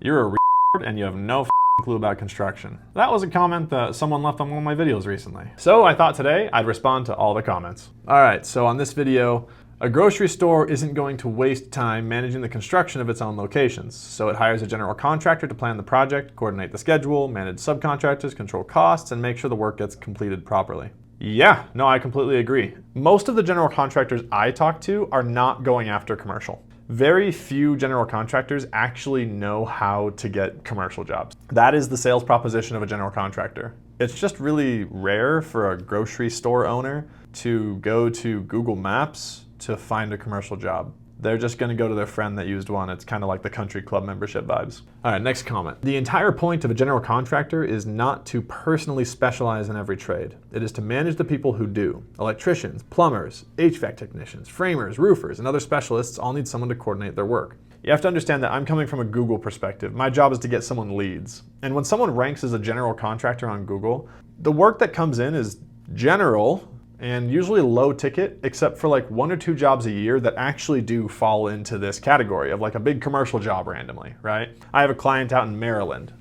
You're a retard and you have no clue about construction. That was a comment that someone left on one of my videos recently. So I thought today I'd respond to all the comments. All right, so on this video, a grocery store isn't going to waste time managing the construction of its own locations. So it hires a general contractor to plan the project, coordinate the schedule, manage subcontractors, control costs, and make sure the work gets completed properly. Yeah, no, I completely agree. Most of the general contractors I talk to are not going after commercial. Very few general contractors actually know how to get commercial jobs. That is the sales proposition of a general contractor. It's just really rare for a grocery store owner to go to Google Maps to find a commercial job. They're just gonna go to their friend that used one. It's kind of like the country club membership vibes. All right, next comment. The entire point of a general contractor is not to personally specialize in every trade. It is to manage the people who do. Electricians, plumbers, HVAC technicians, framers, roofers, and other specialists all need someone to coordinate their work. You have to understand that I'm coming from a Google perspective. My job is to get someone leads. And when someone ranks as a general contractor on Google, the work that comes in is general, and usually low ticket, except for like 1 or 2 jobs a year that actually do fall into this category of like a big commercial job randomly, right? I have a client out in Maryland.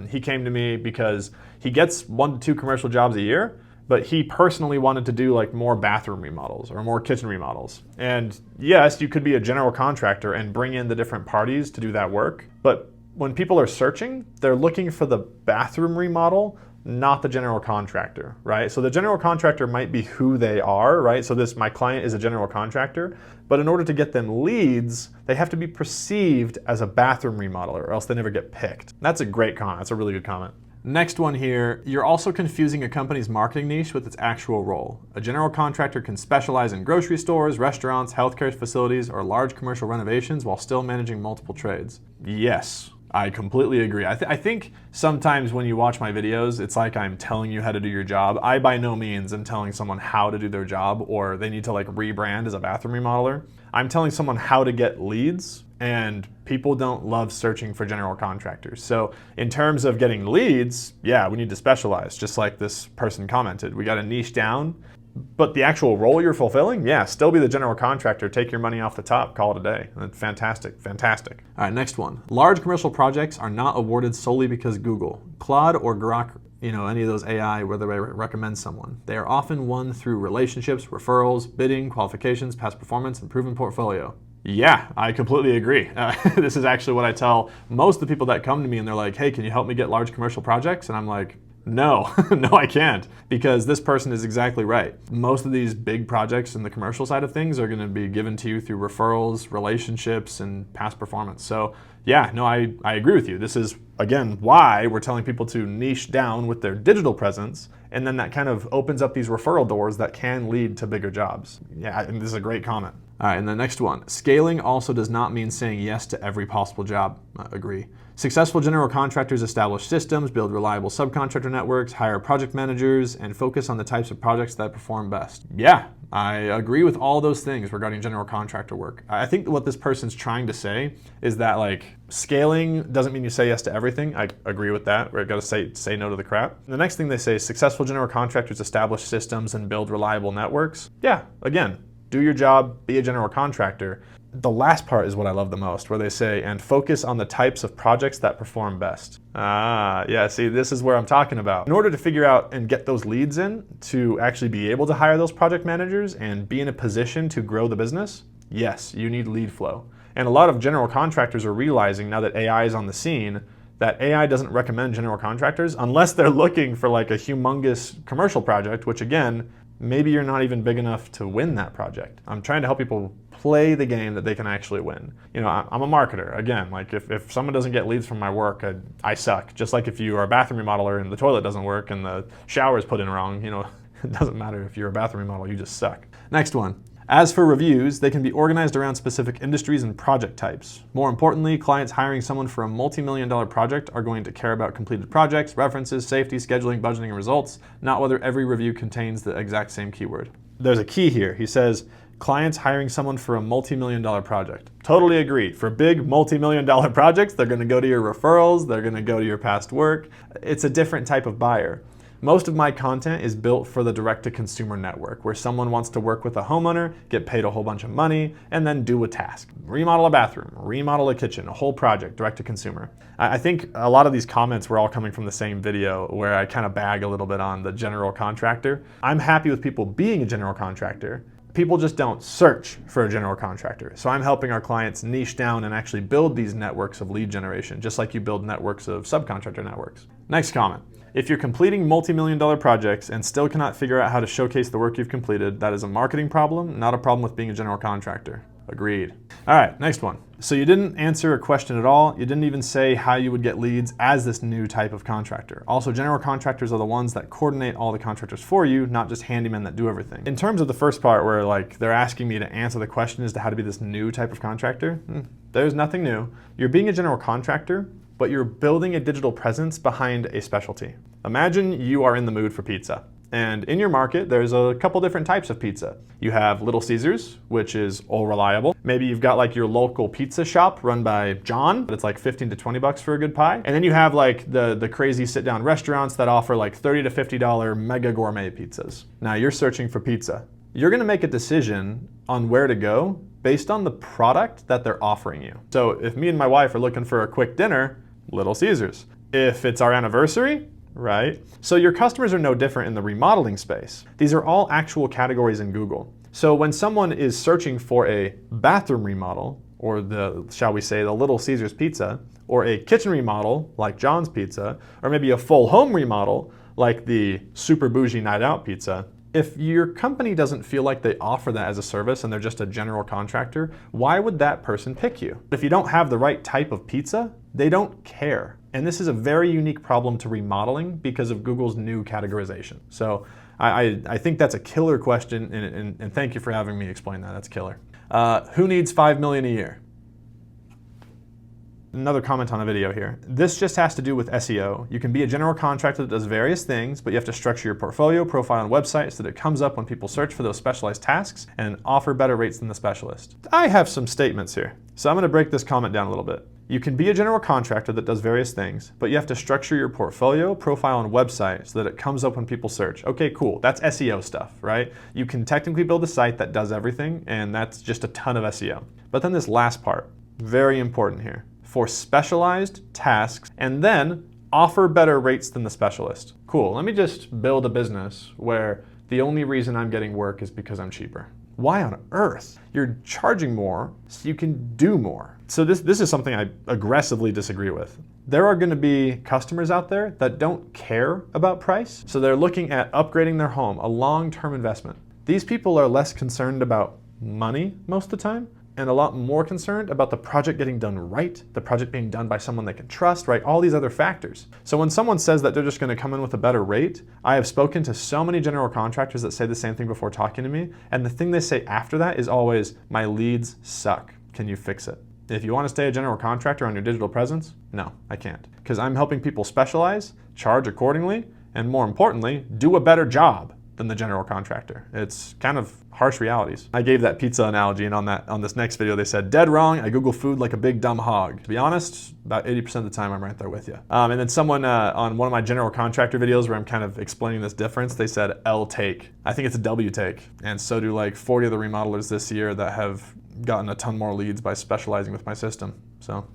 He came to me because he gets 1 to 2 commercial jobs a year, but he personally wanted to do like more bathroom remodels or more kitchen remodels. And yes, you could be a general contractor and bring in the different parties to do that work, but when people are searching, they're looking for the bathroom remodel, not the general contractor, right? So the general contractor might be who they are, right? So my client is a general contractor, but in order to get them leads, they have to be perceived as a bathroom remodeler or else they never get picked. That's a great comment. That's a really good comment. Next one here, you're also confusing a company's marketing niche with its actual role. A general contractor can specialize in grocery stores, restaurants, healthcare facilities, or large commercial renovations while still managing multiple trades. Yes. I completely agree. I think sometimes when you watch my videos, it's like I'm telling you how to do your job. I by no means am telling someone how to do their job or they need to like rebrand as a bathroom remodeler. I'm telling someone how to get leads, and people don't love searching for general contractors. So in terms of getting leads, yeah, we need to specialize, just like this person commented. We got to niche down. But the actual role you're fulfilling, yeah, still be the general contractor, take your money off the top, call it a day. Fantastic, fantastic. All right, next one. Large commercial projects are not awarded solely because Google, Claude, or Grok, any of those AI, whether they recommend someone. They are often won through relationships, referrals, bidding, qualifications, past performance, and proven portfolio. Yeah, I completely agree. This is actually what I tell most of the people that come to me and they're like, hey, can you help me get large commercial projects? And I'm like, no, no, I can't, because this person is exactly right. Most of these big projects in the commercial side of things are going to be given to you through referrals, relationships, and past performance. So yeah, no, I agree with you. This is, again, why we're telling people to niche down with their digital presence, and then that kind of opens up these referral doors that can lead to bigger jobs. Yeah, and this is a great comment. All right, and the next one. Scaling also does not mean saying yes to every possible job. Agree. Successful general contractors establish systems, build reliable subcontractor networks, hire project managers, and focus on the types of projects that perform best. Yeah, I agree with all those things regarding general contractor work. I think what this person's trying to say is that like scaling doesn't mean you say yes to everything. I agree with that. We've got to say no to the crap. The next thing they say is successful general contractors establish systems and build reliable networks. Yeah, again, do your job, be a general contractor. The last part is what I love the most, where they say, and focus on the types of projects that perform best. Yeah, see, this is where I'm talking about. In order to figure out and get those leads in, to actually be able to hire those project managers and be in a position to grow the business, yes, you need lead flow. And a lot of general contractors are realizing now that AI is on the scene, that AI doesn't recommend general contractors unless they're looking for like a humongous commercial project, which again, maybe you're not even big enough to win that project. I'm trying to help people play the game that they can actually win. I'm a marketer. Again, like if someone doesn't get leads from my work, I suck. Just like if you are a bathroom remodeler and the toilet doesn't work and the shower is put in wrong, it doesn't matter if you're a bathroom remodeler, you just suck. Next one. As for reviews, they can be organized around specific industries and project types. More importantly, clients hiring someone for a multi-million-dollar project are going to care about completed projects, references, safety, scheduling, budgeting, and results, not whether every review contains the exact same keyword. There's a key here. He says, clients hiring someone for a multi-million-dollar project. Totally agree. For big multi-million-dollar projects, they're going to go to your referrals, they're going to go to your past work. It's a different type of buyer. Most of my content is built for the direct-to-consumer network, where someone wants to work with a homeowner, get paid a whole bunch of money, and then do a task. Remodel a bathroom, remodel a kitchen, a whole project, direct-to-consumer. I think a lot of these comments were all coming from the same video where I kind of bag a little bit on the general contractor. I'm happy with people being a general contractor. People just don't search for a general contractor. So I'm helping our clients niche down and actually build these networks of lead generation, just like you build networks of subcontractor networks. Next comment. If you're completing multi-million-dollar projects and still cannot figure out how to showcase the work you've completed, that is a marketing problem, not a problem with being a general contractor. Agreed. All right, next one. So you didn't answer a question at all. You didn't even say how you would get leads as this new type of contractor. Also, general contractors are the ones that coordinate all the contractors for you, not just handymen that do everything. In terms of the first part where like they're asking me to answer the question as to how to be this new type of contractor, there's nothing new. You're being a general contractor, but you're building a digital presence behind a specialty. Imagine you are in the mood for pizza. And in your market, there's a couple different types of pizza. You have Little Caesars, which is all reliable. Maybe you've got like your local pizza shop run by John, but it's like 15 to 20 bucks for a good pie. And then you have like the crazy sit-down restaurants that offer like $30 to $50 mega gourmet pizzas. Now you're searching for pizza. You're gonna make a decision on where to go based on the product that they're offering you. So if me and my wife are looking for a quick dinner, Little Caesars. If it's our anniversary, right? So your customers are no different in the remodeling space. These are all actual categories in Google. So when someone is searching for a bathroom remodel, or shall we say, the Little Caesars pizza, or a kitchen remodel, like John's Pizza, or maybe a full home remodel, like the super bougie night out pizza, if your company doesn't feel like they offer that as a service and they're just a general contractor, why would that person pick you? If you don't have the right type of pizza, they don't care. And this is a very unique problem to remodeling because of Google's new categorization. So I think that's a killer question, and thank you for having me explain that. That's killer. Who needs $5 million a year? Another comment on a video here. This just has to do with SEO. You can be a general contractor that does various things, but you have to structure your portfolio, profile, and website so that it comes up when people search for those specialized tasks and offer better rates than the specialist. I have some statements here, so I'm going to break this comment down a little bit. You can be a general contractor that does various things, but you have to structure your portfolio, profile, and website so that it comes up when people search. Okay, cool. That's SEO stuff, right? You can technically build a site that does everything, and that's just a ton of SEO. But then this last part, very important here. For specialized tasks, and then offer better rates than the specialist. Cool, let me just build a business where the only reason I'm getting work is because I'm cheaper. Why on earth? You're charging more so you can do more. So this is something I aggressively disagree with. There are gonna be customers out there that don't care about price, so they're looking at upgrading their home, a long-term investment. These people are less concerned about money most of the time, and a lot more concerned about the project getting done right, the project being done by someone they can trust, right? All these other factors. So when someone says that they're just gonna come in with a better rate, I have spoken to so many general contractors that say the same thing before talking to me, and the thing they say after that is always, my leads suck, can you fix it? If you wanna stay a general contractor on your digital presence, no, I can't. Because I'm helping people specialize, charge accordingly, and more importantly, do a better job than the general contractor. It's kind of harsh realities. I gave that pizza analogy, and on this next video they said, dead wrong, I Google food like a big dumb hog. To be honest, about 80% of the time I'm right there with you. And then someone on one of my general contractor videos where I'm kind of explaining this difference, they said L take. I think it's a W take. And so do like 40 of the remodelers this year that have gotten a ton more leads by specializing with my system. So.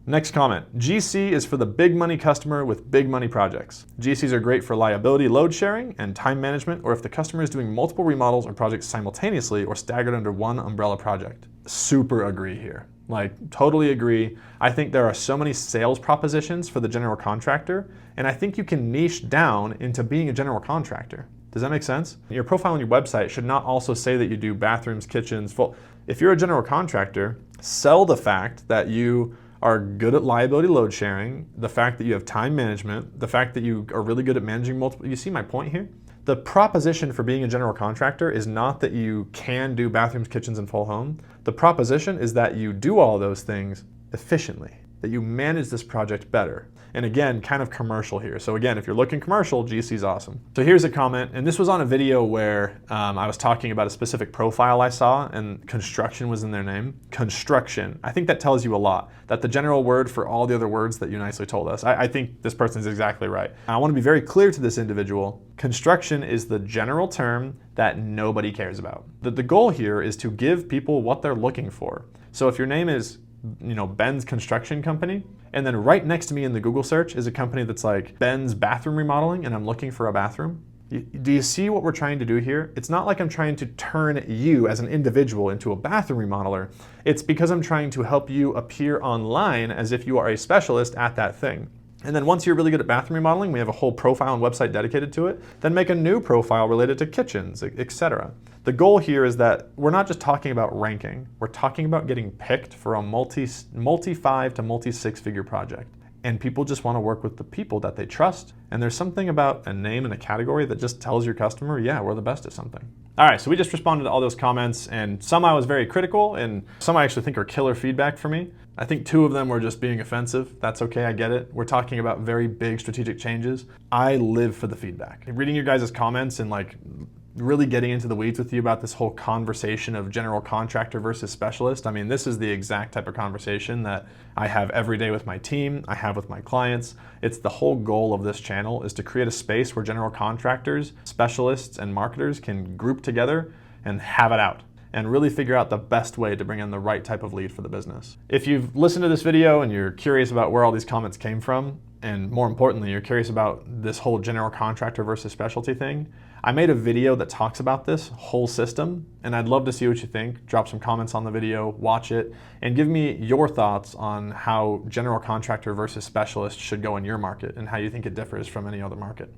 Next comment, GC is for the big money customer with big money projects. GCs are great for liability load sharing and time management, or if the customer is doing multiple remodels or projects simultaneously or staggered under one umbrella project. Super agree here. Like, totally agree. I think there are so many sales propositions for the general contractor, and I think you can niche down into being a general contractor. Does that make sense? Your profile on your website should not also say that you do bathrooms, kitchens, full. If you're a general contractor, sell the fact that you are good at liability load sharing, the fact that you have time management, the fact that you are really good at managing multiple, you see my point here? The proposition for being a general contractor is not that you can do bathrooms, kitchens, and full home. The proposition is that you do all those things efficiently. that you manage this project better. And again, kind of commercial here. So again, if you're looking commercial, GC's awesome. So here's a comment, and this was on a video where I was talking about a specific profile I saw, and construction was in their name. Construction. I think that tells you a lot, that the general word for all the other words that you nicely told us. I think this person is exactly right. I want to be very clear to this individual. Construction is the general term that nobody cares about. The goal here is to give people what they're looking for. So if your name is Ben's Construction Company, and then right next to me in the Google search is a company that's like Ben's Bathroom Remodeling, and I'm looking for a bathroom. Do you see what we're trying to do here? It's not like I'm trying to turn you as an individual into a bathroom remodeler. It's because I'm trying to help you appear online as if you are a specialist at that thing. And then once you're really good at bathroom remodeling, we have a whole profile and website dedicated to it, then make a new profile related to kitchens, etc. The goal here is that we're not just talking about ranking, we're talking about getting picked for a multi-5 to multi-6-figure project. And people just want to work with the people that they trust. And there's something about a name and a category that just tells your customer, yeah, we're the best at something. All right, so we just responded to all those comments, and some I was very critical, and some I actually think are killer feedback for me. I think 2 of them were just being offensive. That's okay, I get it. We're talking about very big strategic changes. I live for the feedback. Reading your guys' comments and really getting into the weeds with you about this whole conversation of general contractor versus specialist. I mean, this is the exact type of conversation that I have every day with my team, I have with my clients. It's the whole goal of this channel is to create a space where general contractors, specialists, and marketers can group together and have it out and really figure out the best way to bring in the right type of lead for the business. If you've listened to this video and you're curious about where all these comments came from, and more importantly, you're curious about this whole general contractor versus specialty thing, I made a video that talks about this whole system, and I'd love to see what you think. Drop some comments on the video, watch it, and give me your thoughts on how general contractor versus specialist should go in your market and how you think it differs from any other market.